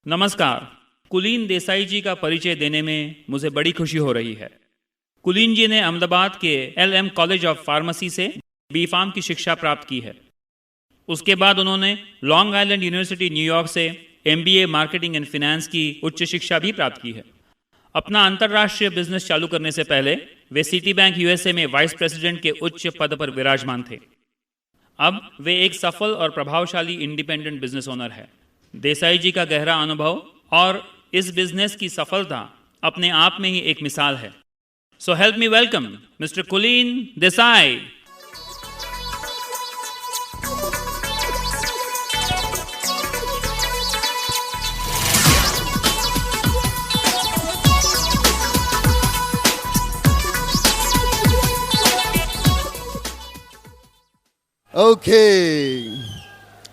नमस्कार। कुलीन देसाई जी का परिचय देने में मुझे बड़ी खुशी हो रही है। कुलीन जी ने अहमदाबाद के LM कॉलेज ऑफ फार्मेसी से B.Pharm की शिक्षा प्राप्त की है। उसके बाद उन्होंने लॉन्ग आइलैंड यूनिवर्सिटी न्यूयॉर्क से MBA मार्केटिंग एंड फिनेंस की उच्च शिक्षा भी प्राप्त की है। अपना अंतर्राष्ट्रीय बिजनेस चालू करने से पहले वे सिटी बैंक USA में वाइस प्रेसिडेंट के उच्च पद पर विराजमान थे। अब वे एक सफल और प्रभावशाली इंडिपेंडेंट बिजनेस ओनर है। देसाई जी का गहरा अनुभव और इस बिजनेस की सफलता अपने आप में ही एक मिसाल है। So help me welcome mister कुलीन देसाई। Okay,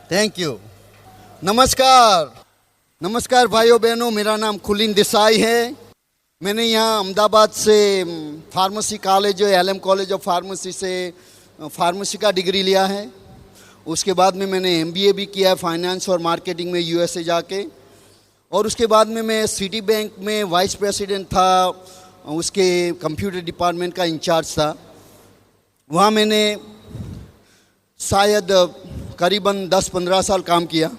thank you. नमस्कार भाइयों बहनों, मेरा नाम कुलीन देसाई है। मैंने यहाँ अहमदाबाद से pharmacy college LM college of pharmacy से फार्मेसी का डिग्री लिया है। उसके बाद में मैंने MBA भी किया है फाइनेंस और मार्केटिंग में USA जाके, और उसके बाद में मैं सिटी बैंक में वाइस प्रेसिडेंट था, उसके कंप्यूटर डिपार्टमेंट का इंचार्ज था। वहाँ मैंने शायद करीबन 10-15 साल काम किया।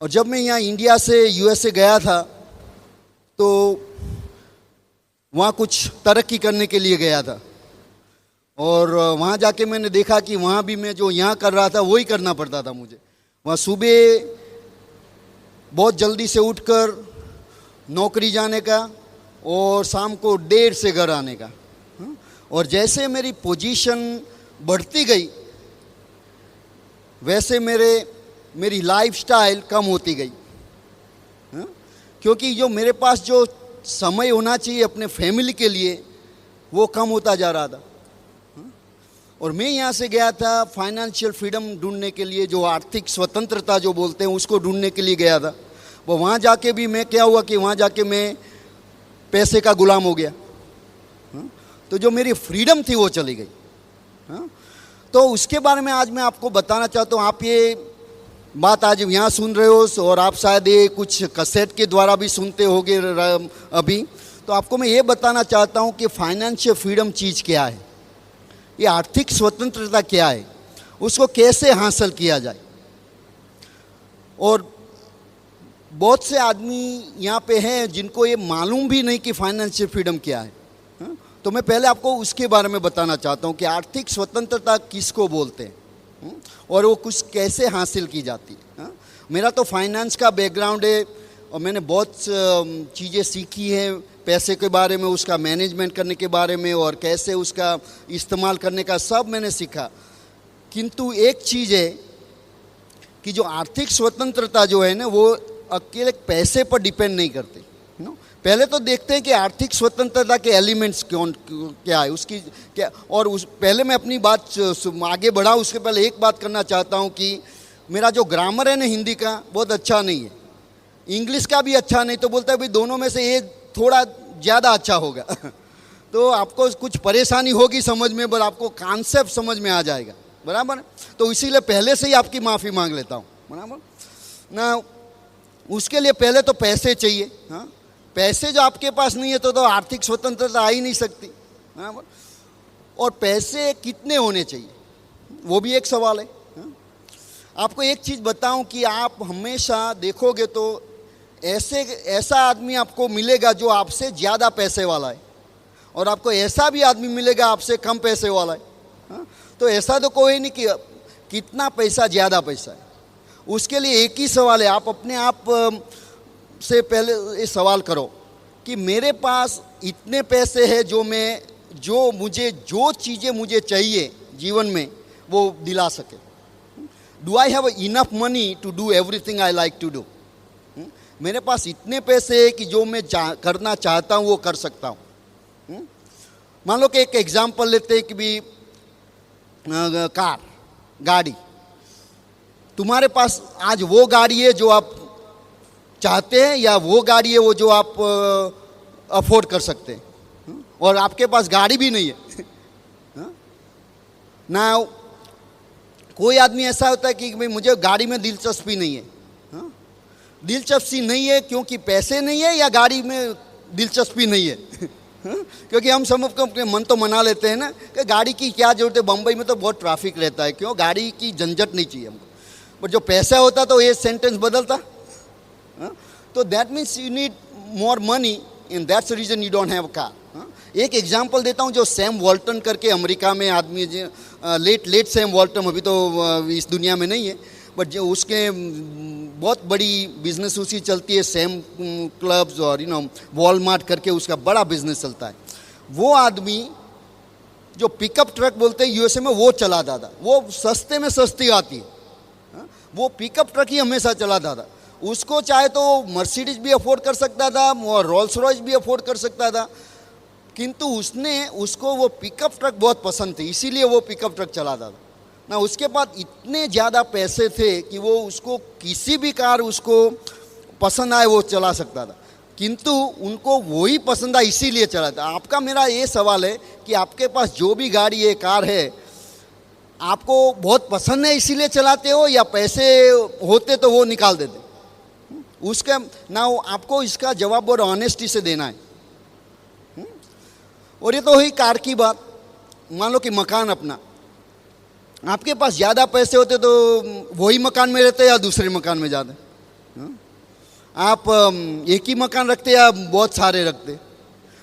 और जब मैं यहाँ इंडिया से USA गया था तो वहाँ कुछ तरक्की करने के लिए गया था, और वहाँ जाके मैंने देखा कि वहाँ भी मैं जो यहाँ कर रहा था वही करना पड़ता था मुझे। वहाँ सुबह बहुत जल्दी से उठकर नौकरी जाने का और शाम को 1:30 से घर आने का। और जैसे मेरी पोजीशन बढ़ती गई वैसे मेरी लाइफस्टाइल कम होती गई, क्योंकि जो मेरे पास जो समय होना चाहिए अपने फैमिली के लिए वो कम होता जा रहा था। और मैं यहाँ से गया था फाइनेंशियल फ्रीडम ढूंढने के लिए, जो आर्थिक स्वतंत्रता जो बोलते हैं उसको ढूंढने के लिए गया था। वो वहाँ जाके भी मैं क्या हुआ कि वहाँ जाके मैं पैसे का गुलाम हो गया। तो जो मेरी फ्रीडम थी वो चली गई। तो उसके बारे में आज मैं आपको बताना चाहता हूँ। आप ये बात आज यहाँ सुन रहे हो, और आप शायद ये कुछ कैसेट के द्वारा भी सुनते होगे अभी। तो आपको मैं ये बताना चाहता हूँ कि फाइनेंशियल फ्रीडम चीज़ क्या है, ये आर्थिक स्वतंत्रता क्या है, उसको कैसे हासिल किया जाए। और बहुत से आदमी यहाँ पे हैं जिनको ये मालूम भी नहीं कि फाइनेंशियल फ्रीडम क्या है। तो मैं पहले आपको उसके बारे में बताना चाहता हूँ कि आर्थिक स्वतंत्रता किसको बोलते हैं और वो कुछ कैसे हासिल की जाती है। मेरा तो फाइनेंस का बैकग्राउंड है और मैंने बहुत चीज़ें सीखी हैं पैसे के बारे में, उसका मैनेजमेंट करने के बारे में और कैसे उसका इस्तेमाल करने का, सब मैंने सीखा। किंतु एक चीज़ है कि जो आर्थिक स्वतंत्रता जो है ना वो अकेले पैसे पर डिपेंड नहीं करती। पहले तो देखते हैं कि आर्थिक स्वतंत्रता के एलिमेंट्स क्या है, उसकी क्या। और पहले मैं अपनी बात आगे बढ़ाऊँ उसके पहले एक बात करना चाहता हूँ कि मेरा जो ग्रामर है ना हिंदी का बहुत अच्छा नहीं है, इंग्लिश का भी अच्छा नहीं। तो बोलता है भाई दोनों में से ये थोड़ा ज़्यादा अच्छा होगा तो आपको कुछ परेशानी होगी समझ में, पर आपको कॉन्सेप्ट समझ में आ जाएगा, बराबर। तो इसीलिए पहले से ही आपकी माफ़ी मांग लेता हूँ, बराबर ना। उसके लिए पहले तो पैसे चाहिए। हाँ, पैसे जो आपके पास नहीं है तो आर्थिक स्वतंत्रता आ ही नहीं सकती। और पैसे कितने होने चाहिए वो भी एक सवाल है। आपको एक चीज़ बताऊं कि आप हमेशा देखोगे तो ऐसा आदमी आपको मिलेगा जो आपसे ज़्यादा पैसे वाला है, और आपको ऐसा भी आदमी मिलेगा आपसे कम पैसे वाला है। तो ऐसा तो कोई नहीं कि कितना पैसा ज़्यादा पैसा है। उसके लिए एक ही सवाल है, आप अपने आप से पहले ये सवाल करो कि मेरे पास इतने पैसे हैं जो चीज़ें मुझे चाहिए जीवन में वो दिला सके। Do I have enough money to do everything I like to do. मेरे पास इतने पैसे हैं कि जो मैं करना चाहता हूँ वो कर सकता हूँ। मान लो कि एक एग्जाम्पल लेते हैं कि भी गाड़ी, तुम्हारे पास आज वो गाड़ी है जो आप चाहते हैं या वो गाड़ी है वो जो आप अफोर्ड कर सकते हैं, और आपके पास गाड़ी भी नहीं है ना। कोई आदमी ऐसा होता है कि भाई मुझे गाड़ी में दिलचस्पी नहीं है, दिलचस्पी नहीं है क्योंकि पैसे नहीं है या गाड़ी में दिलचस्पी नहीं है? क्योंकि हम सब अपने मन तो मना लेते हैं ना कि गाड़ी की क्या जरूरत है, बम्बई में तो बहुत ट्रैफिक रहता है, क्यों? गाड़ी की झंझट नहीं चाहिए हमको। बट जो पैसा होता तो ये सेंटेंस बदलता। तो that means you need more money and that's the reason you don't have car. एक एग्जांपल देता हूँ, जो सैम वॉल्टन करके अमेरिका में आदमी, लेट सैम वॉल्टन, अभी तो इस दुनिया में नहीं है, बट जो उसके बहुत बड़ी बिजनेस उसकी चलती है, सैम क्लब्स और वॉलमार्ट करके उसका बड़ा बिजनेस चलता है। वो आदमी जो पिकअप ट्रक बोलते हैं यूएसए में, वो चलाता था। वो सस्ते में सस्ती आती है, वो पिकअप ट्रक ही हमेशा चलाता था। उसको चाहे तो मर्सिडीज भी अफोर्ड कर सकता था और रोल्स रॉयस भी अफोर्ड कर सकता था, किंतु उसको वो पिकअप ट्रक बहुत पसंद थी, इसीलिए वो पिकअप ट्रक चलाता था ना। उसके पास इतने ज़्यादा पैसे थे कि वो उसको किसी भी कार उसको पसंद आए वो चला सकता था, किंतु उनको वही पसंद आया इसीलिए चलाता। आपका मेरा ये सवाल है कि आपके पास जो भी गाड़ी है, कार है, आपको बहुत पसंद है इसीलिए चलाते हो या पैसे होते तो वो निकाल देते? उसका ना आपको इसका जवाब बहुत ऑनेस्टी से देना है। और ये तो हुई कार की बात। मान लो कि मकान अपना, आपके पास ज़्यादा पैसे होते तो वही मकान में रहते या दूसरे मकान में जाते? आप एक ही मकान रखते या बहुत सारे रखते?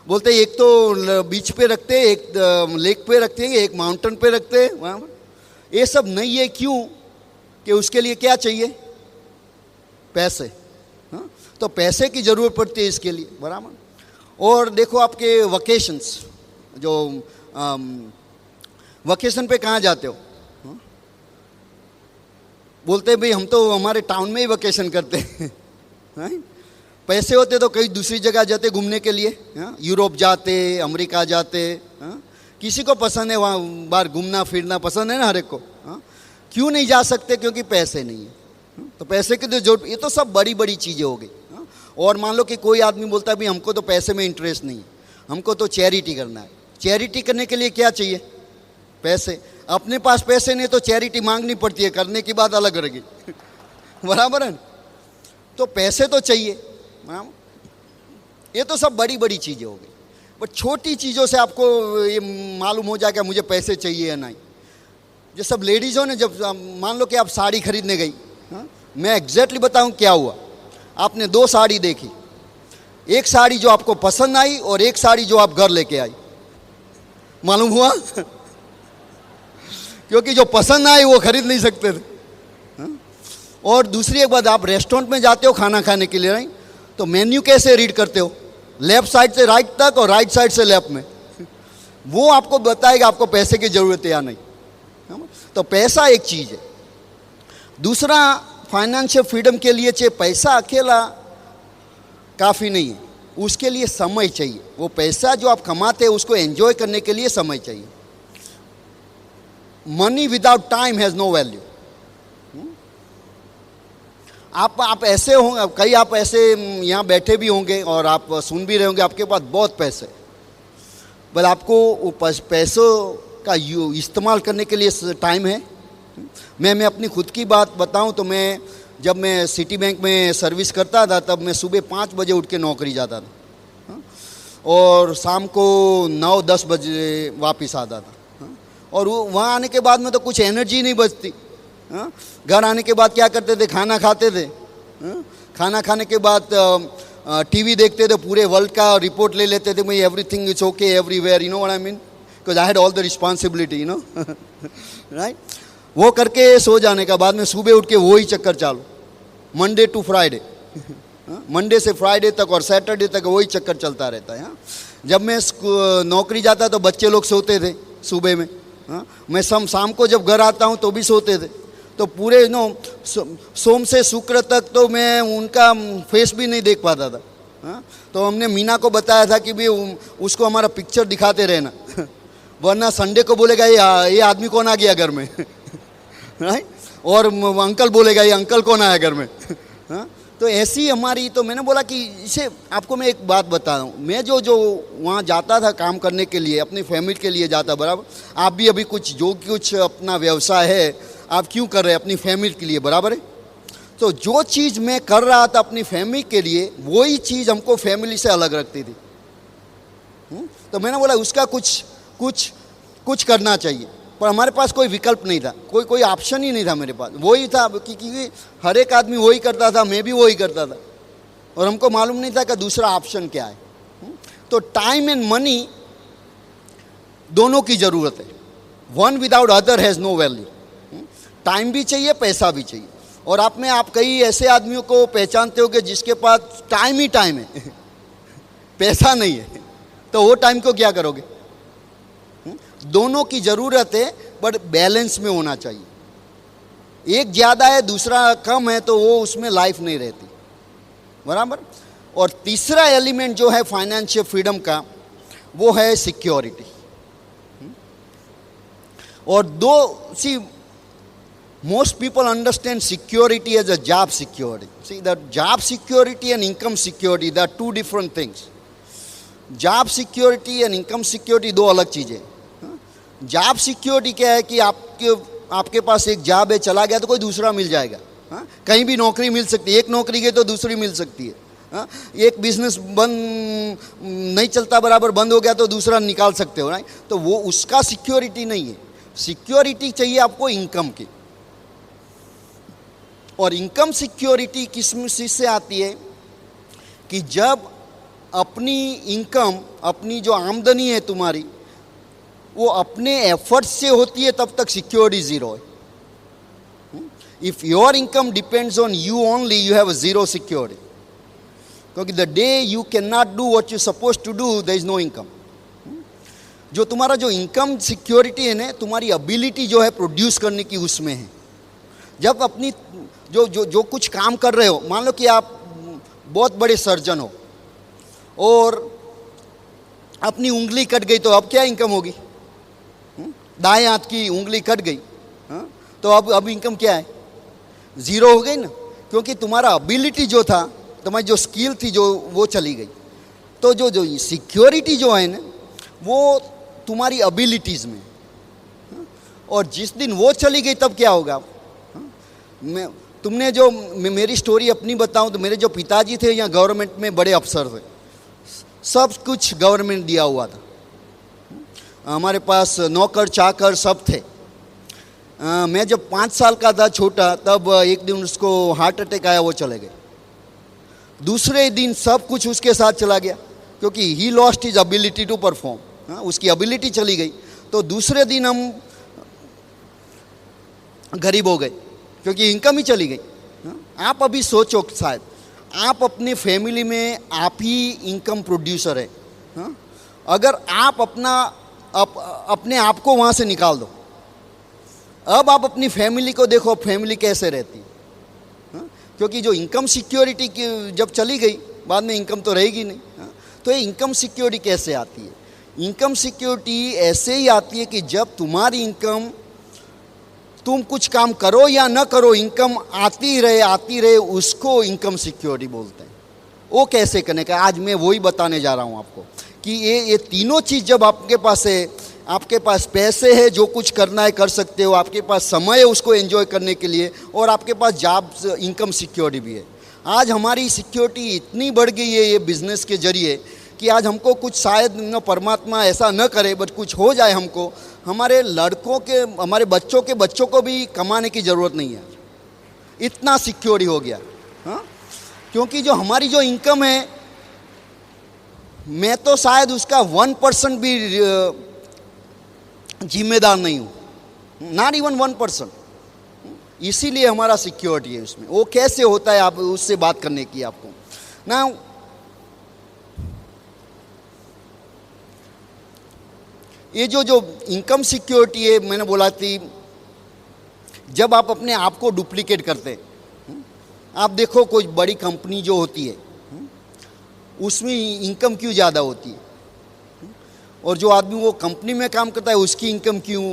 बोलते एक तो बीच पे रखते, एक लेक पे रखते हैं, एक माउंटेन पे रखते हैं। वहाँ ये सब नहीं है, क्यों? कि उसके लिए क्या चाहिए? पैसे। तो पैसे की ज़रूरत पड़ती है इसके लिए, बराबर। और देखो आपके वकेशंस, जो वकेशन पे कहाँ जाते हो? बोलते भाई हम तो हमारे टाउन में ही वकेशन करते हैं। पैसे होते तो कहीं दूसरी जगह जाते घूमने के लिए, यूरोप जाते, अमेरिका जाते। किसी को पसंद है वहाँ बाहर घूमना फिरना, पसंद है ना हर एक को। क्यों नहीं जा सकते? क्योंकि पैसे नहीं है। तो पैसे की तो जरूरत, ये तो सब बड़ी बड़ी चीज़ें हो गई। और मान लो कि कोई आदमी बोलता है भाई हमको तो पैसे में इंटरेस्ट नहीं है, हमको तो चैरिटी करना है। चैरिटी करने के लिए क्या चाहिए? पैसे। अपने पास पैसे नहीं तो चैरिटी मांगनी पड़ती है, करने की बात अलग रहेगी। बराबर है? तो पैसे तो चाहिए। ये तो सब बड़ी बड़ी चीज़ें हो गई। बट छोटी चीज़ों से आपको ये मालूम हो जाएगा मुझे पैसे चाहिए या नहीं। जो सब लेडीज़ों ने, जब मान लो कि आप साड़ी खरीदने गई, मैं एग्जैक्टली बताऊं क्या हुआ। आपने दो साड़ी देखी, एक साड़ी जो आपको पसंद आई और एक साड़ी जो आप घर लेके आई। मालूम हुआ? क्योंकि जो पसंद आई वो खरीद नहीं सकते थे। और दूसरी एक बात, आप रेस्टोरेंट में जाते हो खाना खाने के लिए, नहीं तो मेन्यू कैसे रीड करते हो? लेफ्ट साइड से राइट तक और राइट साइड से लेफ्ट में। वो आपको बताएगा आपको पैसे की ज़रूरत है या नहीं। तो पैसा एक चीज़ है। दूसरा, फाइनेंशियल फ्रीडम के लिए चाहिए पैसा अकेला काफ़ी नहीं है, उसके लिए समय चाहिए। वो पैसा जो आप कमाते हैं उसको एंजॉय करने के लिए समय चाहिए। Money without time has no value. आप ऐसे होंगे, कई आप ऐसे यहाँ बैठे भी होंगे और आप सुन भी रहे होंगे, आपके पास बहुत पैसे, बस आपको पैसों का इस्तेमाल करने के लिए टाइम है। मैं अपनी खुद की बात बताऊं तो जब मैं सिटी बैंक में सर्विस करता था तब मैं सुबह 5 बजे उठ के नौकरी जाता था और शाम को 9-10 बजे वापस आता था। और वहाँ आने के बाद में तो कुछ एनर्जी नहीं बचती। घर आने के बाद क्या करते थे? खाना खाते थे। खाना खाने के बाद टीवी देखते थे, पूरे वर्ल्ड का रिपोर्ट ले लेते थे। भाई everything is okay everywhere, you know what I mean, because I had all the responsibility, you know, right. वो करके सो जाने का बाद में सुबह उठ के वही चक्कर चालू, मंडे टू फ्राइडे, मंडे से फ्राइडे तक और सैटरडे तक वही चक्कर चलता रहता है। जब मैं नौकरी जाता तो बच्चे लोग सोते थे सुबह में। मैं शाम को जब घर आता हूँ तो भी सोते थे। तो पूरे सोम से शुक्र तक तो मैं उनका फेस भी नहीं देख पाता था। तो हमने मीना को बताया था कि भाई उसको हमारा पिक्चर दिखाते रहना, वरना संडे को बोलेगा ये आदमी कौन आ गया घर में, राइट। और अंकल बोलेगा ये अंकल कौन आया घर में। तो ऐसी हमारी, तो मैंने बोला कि इसे आपको मैं एक बात बता रहा हूँ, मैं जो वहाँ जाता था काम करने के लिए, अपनी फैमिली के लिए जाता, बराबर। आप भी अभी कुछ अपना व्यवसाय है आप क्यों कर रहे हैं? अपनी फैमिली के लिए, बराबर है। तो जो चीज़ मैं कर रहा था अपनी फैमिली के लिए, वही चीज़ हमको फैमिली से अलग रखती थी। तो मैंने बोला उसका कुछ करना चाहिए, पर हमारे पास कोई विकल्प नहीं था, कोई ऑप्शन ही नहीं था मेरे पास। वही था क्योंकि हर एक आदमी वही करता था, मैं भी वही करता था, और हमको मालूम नहीं था कि दूसरा ऑप्शन क्या है। तो टाइम एंड मनी दोनों की ज़रूरत है। One without other has no value. Time भी चाहिए, पैसा भी चाहिए। और आप कई ऐसे आदमियों को पहचानते हो कि जिसके पास टाइम ही टाइम है पैसा नहीं है, तो वो टाइम को क्या करोगे? दोनों की ज़रूरत है, बट बैलेंस में होना चाहिए। एक ज़्यादा है, दूसरा कम है, तो वो उसमें लाइफ नहीं रहती, बराबर। और तीसरा एलिमेंट जो है फाइनेंशियल फ्रीडम का, वो है सिक्योरिटी। और most people understand security as a job security. See, that job security and income security, they are two different things. Job security and income security दो अलग चीज़ें। जॉब सिक्योरिटी क्या है कि आपके पास एक जॉब है, चला गया तो कोई दूसरा मिल जाएगा। कहीं भी नौकरी मिल सकती है, एक नौकरी गई तो दूसरी मिल सकती है। एक बिजनेस बंद नहीं चलता, बराबर बंद हो गया तो दूसरा निकाल सकते हो, राइट। तो वो उसका सिक्योरिटी नहीं है। सिक्योरिटी चाहिए आपको इनकम की। और इनकम सिक्योरिटी किस चीज़ से आती है कि जब अपनी इनकम, अपनी जो आमदनी है तुम्हारी, वो अपने एफर्ट से होती है, तब तक सिक्योरिटी ज़ीरो है। If your income depends on you only, you have a zero security. क्योंकि the day you can not do what you suppose to do, there is no income. जो तुम्हारा जो इनकम सिक्योरिटी है ना, तुम्हारी ability जो है प्रोड्यूस करने की, उसमें है। जब अपनी जो कुछ काम कर रहे हो, मान लो कि आप बहुत बड़े सर्जन हो और अपनी उंगली कट गई, तो अब क्या इनकम होगी? दाएं हाथ की उंगली कट गई, तो अब इनकम क्या है? ज़ीरो हो गई ना, क्योंकि तुम्हारा एबिलिटी जो था, तुम्हारी जो स्किल थी, जो वो चली गई। तो जो सिक्योरिटी जो है ना, वो तुम्हारी एबिलिटीज़ में। और जिस दिन वो चली गई, तब क्या होगा? तुमने जो मेरी स्टोरी अपनी बताऊं, तो मेरे जो पिताजी थे यहाँ गवर्नमेंट में बड़े अफसर थे, सब कुछ गवर्नमेंट दिया हुआ था। हमारे पास नौकर चाकर सब थे। मैं जब 5 साल का था, छोटा, तब एक दिन उसको हार्ट अटैक आया, वो चले गए। दूसरे दिन सब कुछ उसके साथ चला गया, क्योंकि he lost his ability to perform. उसकी एबिलिटी चली गई। तो दूसरे दिन हम गरीब हो गए, क्योंकि इनकम ही चली गई। आप अभी सोचो, शायद आप अपने फैमिली में आप ही इनकम प्रोड्यूसर है। अगर आप अपने आप को वहाँ से निकाल दो, अब आप अपनी फैमिली को देखो, फैमिली कैसे रहती है। क्योंकि जो इनकम सिक्योरिटी की जब चली गई, बाद में इनकम तो रहेगी नहीं। तो ये इनकम सिक्योरिटी कैसे आती है? इनकम सिक्योरिटी ऐसे ही आती है कि जब तुम्हारी इनकम, तुम कुछ काम करो या ना करो, इनकम आती रहे, उसको इनकम सिक्योरिटी बोलते हैं। वो कैसे करने का, आज मैं वही बताने जा रहा हूँ आपको कि ये तीनों चीज़ जब आपके पास है, आपके पास पैसे है, जो कुछ करना है कर सकते हो, आपके पास समय है उसको एंजॉय करने के लिए, और आपके पास जॉब इनकम सिक्योरिटी भी है। आज हमारी सिक्योरिटी इतनी बढ़ गई है ये बिज़नेस के जरिए कि आज हमको कुछ, शायद न परमात्मा ऐसा न करे, बट कुछ हो जाए हमको, हमारे लड़कों के, हमारे बच्चों के बच्चों को भी कमाने की ज़रूरत नहीं है। इतना सिक्योरिटी हो गया। क्योंकि जो हमारी जो इनकम है, मैं तो शायद उसका 1% भी जिम्मेदार नहीं हूँ, नॉट इवन 1%। इसीलिए हमारा सिक्योरिटी है उसमें। वो कैसे होता है, आप उससे बात करने की आपको ना। ये जो इनकम सिक्योरिटी है, मैंने बोला थी, जब आप अपने आप को डुप्लीकेट करते हैं, आप देखो कोई बड़ी कंपनी जो होती है, उसमें इनकम क्यों ज़्यादा होती है, और जो आदमी वो कंपनी में काम करता है उसकी इनकम क्यों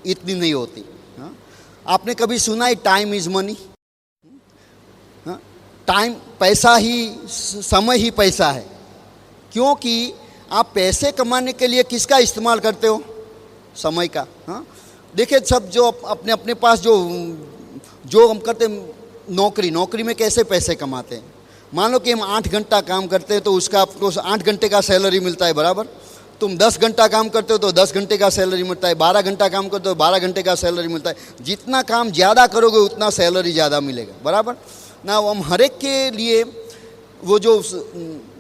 इतनी नहीं होती? आपने कभी सुना है टाइम इज़ मनी? टाइम पैसा ही, समय ही पैसा है। क्योंकि आप पैसे कमाने के लिए किसका इस्तेमाल करते हो? समय का। देखिए, सब जो अपने अपने पास जो हम करते, नौकरी में कैसे पैसे कमाते हैं। मान लो कि हम 8 घंटा काम करते हैं तो उसका आपको 8 घंटे का सैलरी मिलता है बराबर। तुम 10 घंटा काम करते हो तो 10 घंटे का सैलरी मिलता है, 12 घंटा काम करते हो 12 घंटे का सैलरी मिलता है। जितना काम ज़्यादा करोगे उतना सैलरी ज़्यादा मिलेगा बराबर ना। हम हर एक के लिए वो जो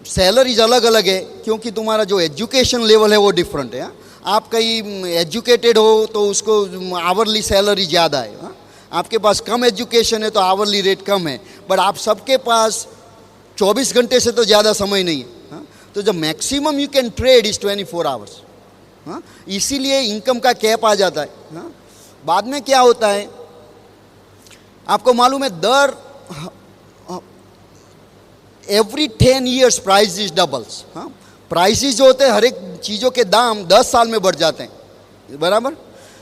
सैलरीज अलग अलग है, क्योंकि तुम्हारा जो एजुकेशन लेवल है वो डिफरेंट है। आप कहीं एजुकेटेड हो तो उसको आवरली सैलरी ज़्यादा है, आपके पास कम एजुकेशन है तो आवरली रेट कम है। बट आप सबके पास 24 घंटे से तो ज़्यादा समय नहीं है, तो जो maximum you can trade is 24 hours. इसीलिए इनकम का कैप आ जाता है। बाद में क्या होता है आपको मालूम है, every 10 years price is doubles. Prices जो होते हैं हर एक चीज़ों के दाम 10 साल में बढ़ जाते हैं बराबर।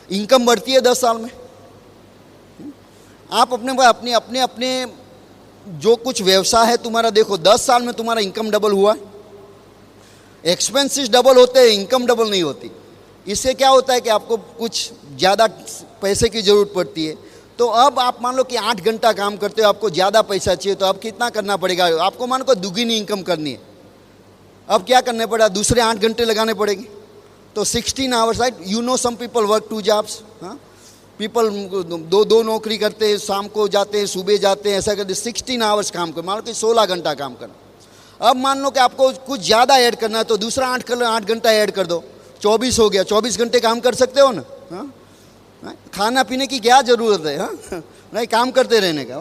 इनकम बढ़ती है 10 साल में। आप अपने जो कुछ व्यवसाय है तुम्हारा देखो, 10 साल में तुम्हारा इनकम डबल हुआ है। एक्सपेंसेस डबल होते हैं, इनकम डबल नहीं होती। इससे क्या होता है कि आपको कुछ ज़्यादा पैसे की ज़रूरत पड़ती है। तो अब आप मान लो कि 8 घंटा काम करते हो, आपको ज़्यादा पैसा चाहिए, तो अब कितना करना पड़ेगा आपको। मान लो दुगनी इनकम करनी है, अब क्या करना पड़ेगा, दूसरे 8 घंटे लगाने पड़ेंगे। तो 16 hours, right. You know some people work 2 jobs। People दो नौकरी करते हैं, शाम को जाते हैं सुबह जाते हैं, ऐसा करते 16 आवर्स काम कर, मान लो कि 16 घंटा काम करना। अब मान लो कि आपको कुछ ज़्यादा ऐड करना है तो दूसरा 8 घंटा ऐड कर दो, 24 हो गया। 24 घंटे काम कर सकते हो ना। खाना पीने की क्या ज़रूरत है, नहीं काम करते रहने का।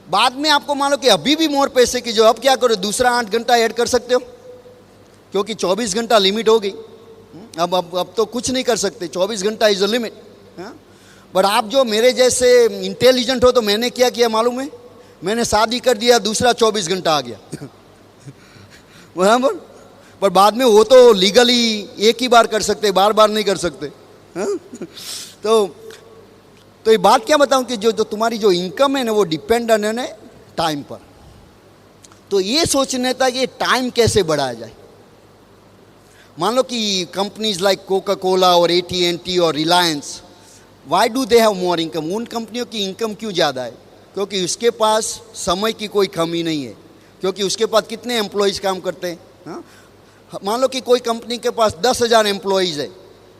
बाद में आपको मान लो कि अभी भी मोर पैसे की जो, अब क्या करो, दूसरा 8 घंटा ऐड कर सकते हो, क्योंकि 24 घंटा लिमिट हो गई। अब तो कुछ नहीं कर सकते, 24 घंटा इज़ अ लिमिट। बट आप जो मेरे जैसे इंटेलिजेंट हो तो मैंने क्या किया मालूम है, मैंने शादी कर दिया, दूसरा 24 घंटा आ गया बराबर। पर बाद में वो तो लीगली एक ही बार कर सकते, बार बार नहीं कर सकते। तो ये बात क्या बताऊं कि जो तुम्हारी जो इनकम है ना वो डिपेंडेंट है ना टाइम पर। तो ये सोचने था कि टाइम कैसे बढ़ाया जाए। मान लो कि कंपनीज लाइक कोका कोला और AT&T और Reliance, why do they have more income. उन कंपनियों की इनकम क्यों ज़्यादा है, क्योंकि उसके पास समय की कोई कमी नहीं है, क्योंकि उसके पास कितने एम्प्लॉयज़ काम करते हैं। मान लो कि कोई कंपनी के पास 10,000 एम्प्लॉयज़ है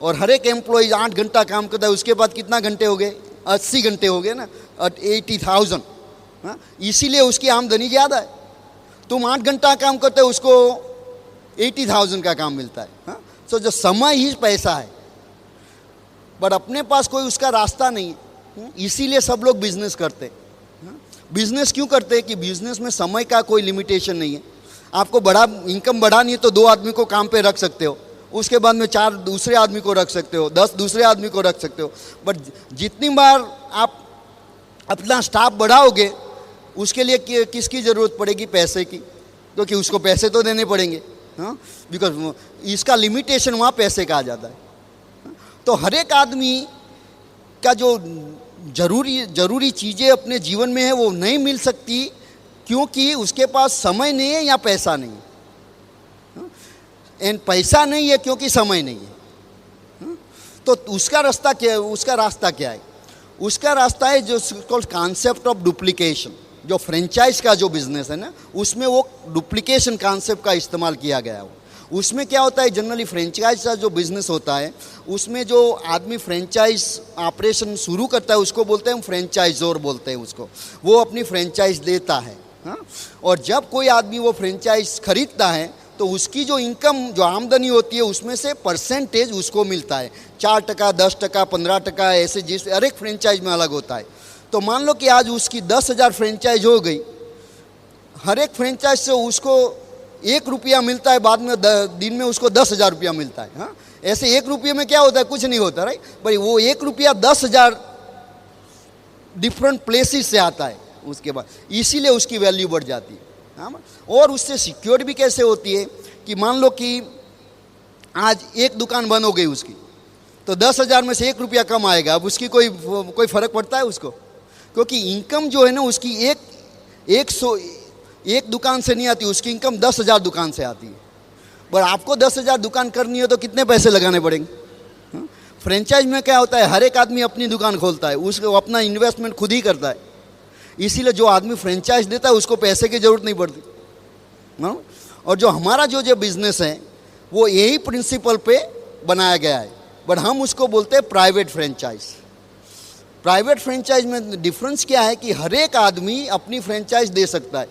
और हर एक एम्प्लॉयज़ 8 घंटा काम करता है, उसके बाद कितना घंटे हो गए, 80 घंटे हो गए ना, 80,000। इसीलिए उसकी आमदनी ज़्यादा है। तुम 8 घंटा काम करते हो, उसको 80,000 का काम मिलता है। तो जो समय ही पैसा है, बट अपने पास कोई उसका रास्ता नहीं है। इसीलिए सब लोग बिजनेस करते हैं। बिजनेस क्यों करते हैं कि बिजनेस में समय का कोई लिमिटेशन नहीं है। आपको बड़ा इनकम बढ़ानी है तो 2 आदमी को काम पे रख सकते हो, उसके बाद में 4 दूसरे आदमी को रख सकते हो, 10 दूसरे आदमी को रख सकते हो। बट जितनी बार आप अपना स्टाफ बढ़ाओगे उसके लिए किसकी ज़रूरत पड़ेगी, पैसे की, क्योंकि उसको पैसे तो देने पड़ेंगे। बिकॉज इसका लिमिटेशन वहाँ पैसे का आ जाता है। तो हर एक आदमी का जो जरूरी चीज़ें अपने जीवन में है वो नहीं मिल सकती, क्योंकि उसके पास समय नहीं है या पैसा नहीं है। एंड पैसा नहीं है क्योंकि समय नहीं है। तो उसका रास्ता क्या है, उसका रास्ता है जो कॉन्सेप्ट ऑफ डुप्लीकेशन। जो फ्रेंचाइज का जो बिजनेस है ना, उसमें वो डुप्लीकेशन कॉन्सेप्ट का इस्तेमाल किया गया है। उसमें क्या होता है, जनरली फ्रेंचाइज का जो बिज़नेस होता है उसमें जो आदमी फ्रेंचाइज ऑपरेशन शुरू करता है उसको बोलते हैं फ्रेंचाइजर बोलते हैं उसको। वो अपनी फ्रेंचाइज देता है। और जब कोई आदमी वो फ्रेंचाइज खरीदता है तो उसकी जो इनकम, जो आमदनी होती है, उसमें से परसेंटेज उसको मिलता है। 4%, 10%, 15%, ऐसे जिस हर एक फ्रेंचाइज में अलग होता है। तो मान लो कि आज उसकी 10,000 फ्रेंचाइज हो गई, हर एक फ्रेंचाइज से उसको 1 रुपया मिलता है, बाद में दिन में उसको 10,000 रुपया मिलता है। ऐसे 1 रुपये में क्या होता है, कुछ नहीं होता, राइट। भाई वो 1 रुपया 10,000 डिफरेंट प्लेसेस से आता है उसके बाद, इसीलिए उसकी वैल्यू बढ़ जाती है। और उससे सिक्योर भी कैसे होती है कि मान लो कि आज एक दुकान बंद हो गई उसकी, तो 10,000 में से 1 रुपया कम आएगा। अब उसकी कोई फ़र्क पड़ता है उसको, क्योंकि इनकम जो है ना उसकी एक दुकान से नहीं आती, उसकी इनकम 10,000 दुकान से आती है। पर आपको 10,000 दुकान करनी है तो कितने पैसे लगाने पड़ेंगे। फ्रेंचाइज में क्या होता है, हर एक आदमी अपनी दुकान खोलता है, उसको अपना इन्वेस्टमेंट खुद ही करता है। इसीलिए जो आदमी फ्रेंचाइज देता है उसको पैसे की जरूरत नहीं पड़ती ना। और जो हमारा जो बिजनेस है वो यही प्रिंसिपल पे बनाया गया है, बट हम उसको बोलते हैं प्राइवेट फ्रेंचाइज। प्राइवेट फ्रेंचाइज में डिफरेंस क्या है कि हर एक आदमी अपनी फ्रेंचाइज दे सकता है।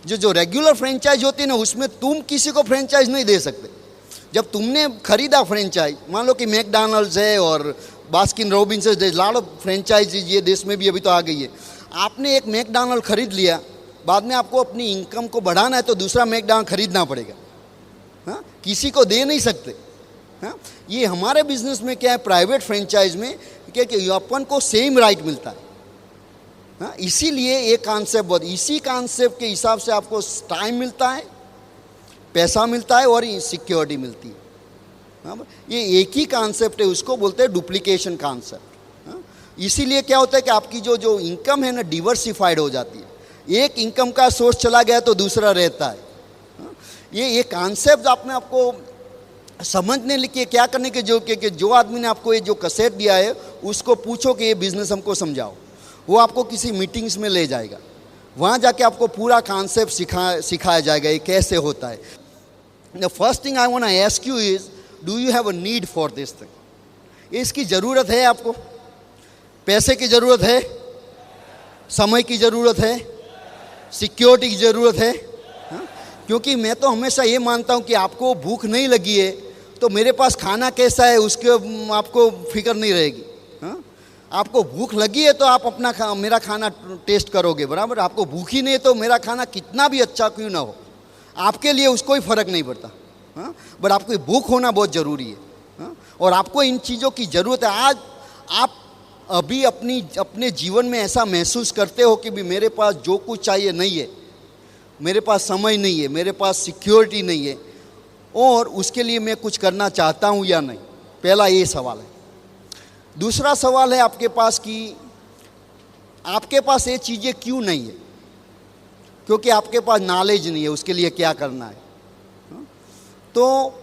जो रेगुलर फ्रेंचाइज होती है ना, उसमें तुम किसी को फ्रेंचाइज नहीं दे सकते। जब तुमने खरीदा फ्रेंचाइज, मान लो कि मैकडॉनल्ड्स है और बास्किन रॉबिन्स है, लॉट ऑफ फ्रेंचाइज ये देश में भी अभी तो आ गई है। आपने एक मैकडॉनल्ड खरीद लिया, बाद में आपको अपनी इनकम को बढ़ाना है तो दूसरा मैकडॉनल्ड खरीदना पड़ेगा। हाँ, किसी को दे नहीं सकते। हाँ, ये हमारे बिजनेस में क्या है, प्राइवेट फ्रेंचाइज में क्या कि अपन को सेम राइट मिलता है। हाँ, इसीलिए ये कॉन्सेप्ट बहुत, इसी कॉन्सेप्ट के हिसाब से आपको टाइम मिलता है, पैसा मिलता है और सिक्योरिटी मिलती है। हाँ, ये एक ही कॉन्सेप्ट है, उसको बोलते हैं डुप्लीकेशन कॉन्सेप्ट। हाँ, इसीलिए क्या होता है कि आपकी जो इनकम है ना डिवर्सिफाइड हो जाती है। एक इनकम का सोर्स चला गया तो दूसरा रहता है। हाँ, ये कॉन्सेप्ट आपको समझने लिए क्या करने के जो आदमी ने आपको ये जो कैसेट दिया है उसको पूछो कि ये बिजनेस हमको समझाओ। वो आपको किसी मीटिंग्स में ले जाएगा, वहाँ जाके आपको पूरा कॉन्सेप्ट सिखाया जाएगा ये कैसे होता है। The first thing I want to ask you is, do you have a need for this thing? इसकी ज़रूरत है आपको? पैसे की ज़रूरत है, समय की ज़रूरत है, सिक्योरिटी की ज़रूरत है। हाँ? क्योंकि मैं तो हमेशा ये मानता हूँ कि आपको भूख नहीं लगी है तो मेरे पास खाना कैसा है उसके आपको फिक्र नहीं रहेगी। हाँ? आपको भूख लगी है तो आप मेरा खाना टेस्ट करोगे, बराबर। आपको भूख ही नहीं है तो मेरा खाना कितना भी अच्छा क्यों ना हो, आपके लिए उसको कोई फ़र्क नहीं पड़ता। हाँ, बट आपको भूख होना बहुत ज़रूरी है। हाँ? और आपको इन चीज़ों की ज़रूरत है। आज आप अभी अपने जीवन में ऐसा महसूस करते हो कि भी मेरे पास जो कुछ चाहिए नहीं है, मेरे पास समय नहीं है, मेरे पास सिक्योरिटी नहीं है, और उसके लिए मैं कुछ करना चाहता हूँ या नहीं? पहला ये सवाल है। दूसरा सवाल है आपके पास कि आपके पास ये चीज़ें क्यों नहीं है? क्योंकि आपके पास नॉलेज नहीं है उसके लिए क्या करना है। तो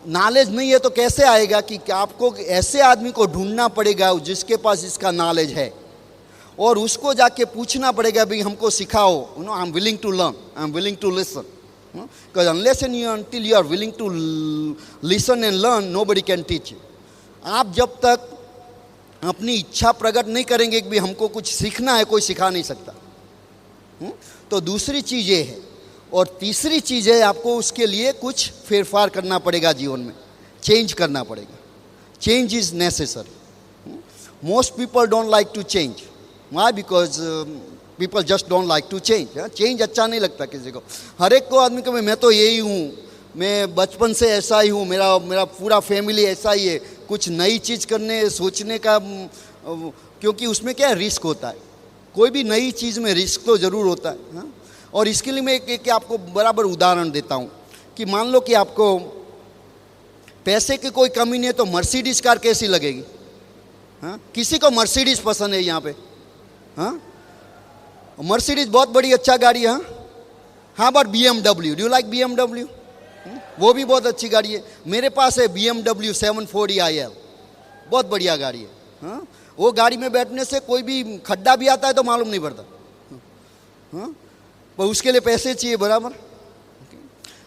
नॉलेज नहीं है तो कैसे आएगा कि आपको ऐसे आदमी को ढूंढना पड़ेगा जिसके पास इसका नॉलेज है, और उसको जाके पूछना पड़ेगा भाई हमको सिखाओ। I am willing to learn, I am willing to listen, because unless and until you are willing to listen and learn, nobody can teach you. आप जब तक अपनी इच्छा प्रकट नहीं करेंगे कि भी हमको कुछ सीखना है, कोई सिखा नहीं सकता। तो दूसरी चीज़ ये है। और तीसरी चीज़ है आपको उसके लिए कुछ फेरफार करना पड़ेगा जीवन में, चेंज करना पड़ेगा। Change is necessary. Most people don't like to change. Why? Because people just don't like to change. Change अच्छा नहीं लगता किसी को। हर एक को आदमी को मैं तो यही हूँ, मैं बचपन से ऐसा ही हूँ, मेरा पूरा फैमिली ऐसा ही है। कुछ नई चीज़ करने सोचने का, क्योंकि उसमें क्या रिस्क होता है, कोई भी नई चीज़ में रिस्क तो ज़रूर होता है। हाँ? और इसके लिए मैं एक आपको बराबर उदाहरण देता हूँ कि मान लो कि आपको पैसे की कोई कमी नहीं है तो मर्सिडीज़ कार कैसी लगेगी? हाँ? किसी को मर्सिडीज़ पसंद है यहाँ पे? हाँ, मर्सिडीज़ बहुत बड़ी अच्छा गाड़ी है। हाँ, but BMW, do you like BMW? वो भी बहुत अच्छी गाड़ी है। मेरे पास है BMW 740 IL, बहुत बढ़िया गाड़ी है। हाँ, वो गाड़ी में बैठने से कोई भी खड्डा भी आता है तो मालूम नहीं पड़ता। हाँ, पर उसके लिए पैसे चाहिए, बराबर।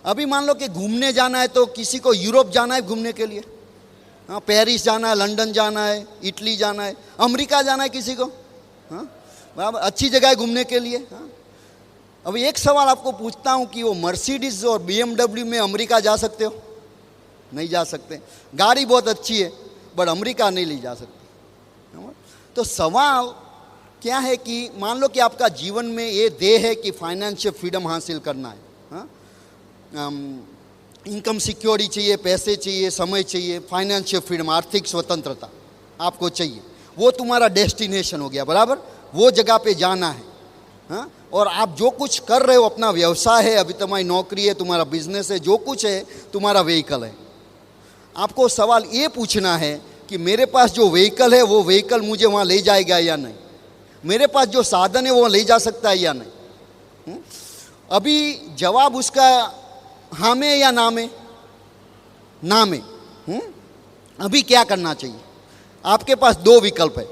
अभी मान लो कि घूमने जाना है तो किसी को यूरोप जाना है घूमने के लिए। हाँ, पेरिस जाना है, लंदन जाना है, इटली जाना है, अमेरिका जाना है किसी को। हाँ, बराबर, अच्छी जगह है घूमने के लिए। हाँ, अभी एक सवाल आपको पूछता हूँ कि वो मर्सिडीज़ और BMW में अमेरिका जा सकते हो? नहीं जा सकते। गाड़ी बहुत अच्छी है बट अमेरिका नहीं ले जा सकते। तो सवाल क्या है कि मान लो कि आपका जीवन में ये ध्येय है कि फाइनेंशियल फ्रीडम हासिल करना है। हाँ, इनकम सिक्योरिटी चाहिए, पैसे चाहिए, समय चाहिए, फाइनेंशियल फ्रीडम, आर्थिक स्वतंत्रता आपको चाहिए। वो तुम्हारा डेस्टिनेशन हो गया, बराबर। वो जगह पे जाना है। हाँ, और आप जो कुछ कर रहे हो, अपना व्यवसाय है, अभी तुम्हारी नौकरी है, तुम्हारा बिजनेस है, जो कुछ है तुम्हारा व्हीकल है। आपको सवाल ये पूछना है कि मेरे पास जो व्हीकल है वो व्हीकल मुझे वहाँ ले जाएगा या नहीं? मेरे पास जो साधन है वो ले जा सकता है या नहीं? अभी जवाब उसका हाँ में या ना में? ना में। अभी क्या करना चाहिए? आपके पास दो विकल्प है।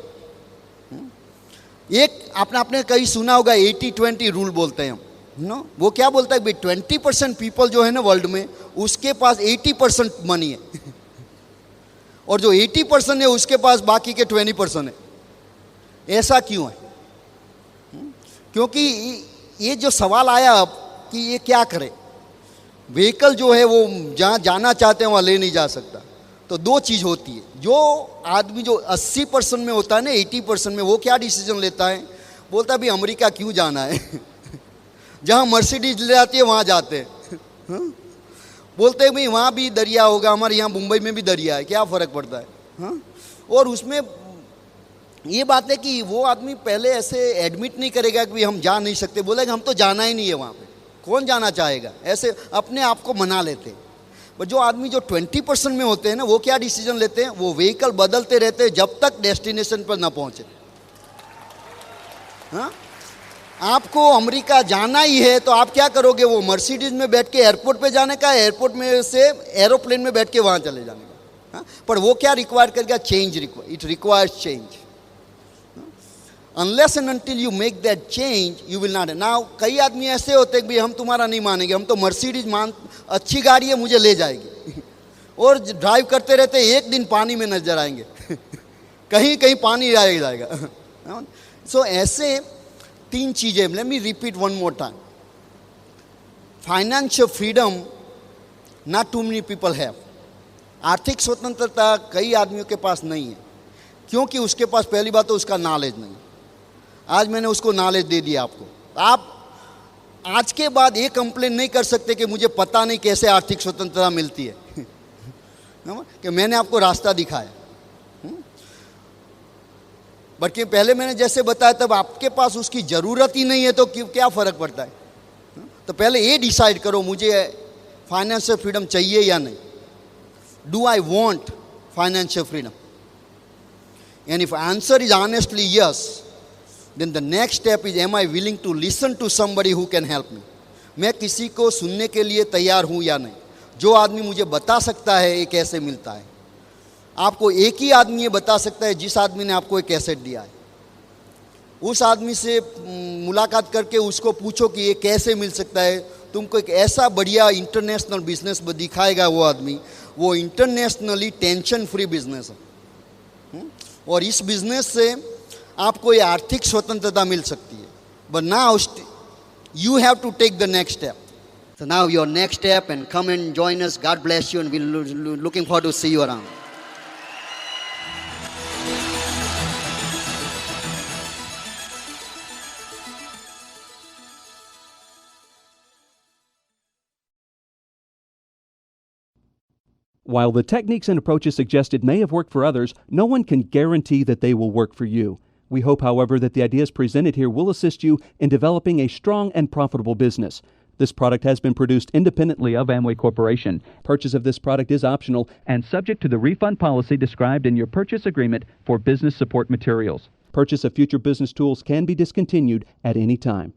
एक आपने कहीं सुना होगा 80-20 रूल बोलते हैं हम, नो, वो क्या बोलता है भाई 20% पीपल जो है ना वर्ल्ड में, उसके पास 80% मनी है और जो 80% है उसके पास बाकी के 20% है। ऐसा क्यों है? क्योंकि ये जो सवाल आया अब कि ये क्या करे, व्हीकल जो है वो जहाँ जाना चाहते हैं वहाँ ले नहीं जा सकता, तो दो चीज़ होती है। जो आदमी जो 80% में होता है ना, 80% में, वो क्या डिसीजन लेता है, बोलता है भाई अमेरिका क्यों जाना है जहाँ मर्सिडीज ले जाती है वहाँ जाते हैं। बोलते हैं भाई वहाँ भी दरिया होगा, हमारे यहाँ मुंबई में भी दरिया है, क्या फ़र्क पड़ता है। हाँ, और उसमें ये बात है कि वो आदमी पहले ऐसे एडमिट नहीं करेगा कि हम जा नहीं सकते, बोलेगा हम तो जाना ही नहीं है वहाँ पे, कौन जाना चाहेगा, ऐसे अपने आप को मना लेते हैं। पर जो आदमी जो 20% में होते हैं ना, वो क्या डिसीजन लेते हैं, वो व्हीकल बदलते रहते हैं जब तक डेस्टिनेशन पर ना पहुँचे। हाँ, आपको अमेरिका जाना ही है तो आप क्या करोगे, वो मर्सिडीज में बैठ के एयरपोर्ट पे जाने का, एयरपोर्ट में से एरोप्लेन में बैठ के वहाँ चले जाने का। हाँ, पर वो क्या रिक्वायर करेगा, change, it requires change. Unless and until you make that change you will not. Now कई आदमी ऐसे होते हैं कि भाई हम तुम्हारा नहीं मानेंगे, हम तो मर्सिडीज अच्छी गाड़ी है, मुझे ले जाएगी और ड्राइव करते रहते एक दिन पानी में नजर आएंगे कहीं कहीं पानी जाएगा। सो ऐसे तीन चीजें, let me repeat one more time. Financial freedom not too many people have. आर्थिक स्वतंत्रता कई आदमियों के पास नहीं है, क्योंकि उसके पास पहली बात तो उसका नॉलेज नहीं। आज मैंने उसको नॉलेज दे दिया आपको, आप आज के बाद ये कंप्लेन नहीं कर सकते कि मुझे पता नहीं कैसे आर्थिक स्वतंत्रता मिलती है कि मैंने आपको रास्ता दिखाया। बल्कि पहले मैंने जैसे बताया तब आपके पास उसकी ज़रूरत ही नहीं है, तो क्या फ़र्क पड़ता है। तो पहले ये डिसाइड करो मुझे फाइनेंशियल फ्रीडम चाहिए या नहीं। Do I want financial freedom? And if answer is honestly yes, then the next step is am I willing to listen to somebody who can help me? मैं किसी को सुनने के लिए तैयार हूँ या नहीं, जो आदमी मुझे बता सकता है ये कैसे मिलता है। आपको एक ही आदमी ये बता सकता है जिस आदमी ने आपको एक एसेट दिया है। उस आदमी से मुलाकात करके उसको पूछो कि ये कैसे मिल सकता है, तुमको एक ऐसा बढ़िया इंटरनेशनल बिजनेस दिखाएगा वो आदमी। वो इंटरनेशनली टेंशन फ्री बिजनेस है और इस बिजनेस से आपको ये आर्थिक स्वतंत्रता मिल सकती है। But now you have to take the next step. So now your next step, and come and join us. God bless you, and we're looking forward to see you around. While the techniques and approaches suggested may have worked for others, no one can guarantee that they will work for you. We hope, however, that the ideas presented here will assist you in developing a strong and profitable business. This product has been produced independently of Amway Corporation. Purchase of this product is optional and subject to the refund policy described in your purchase agreement for business support materials. Purchase of future business tools can be discontinued at any time.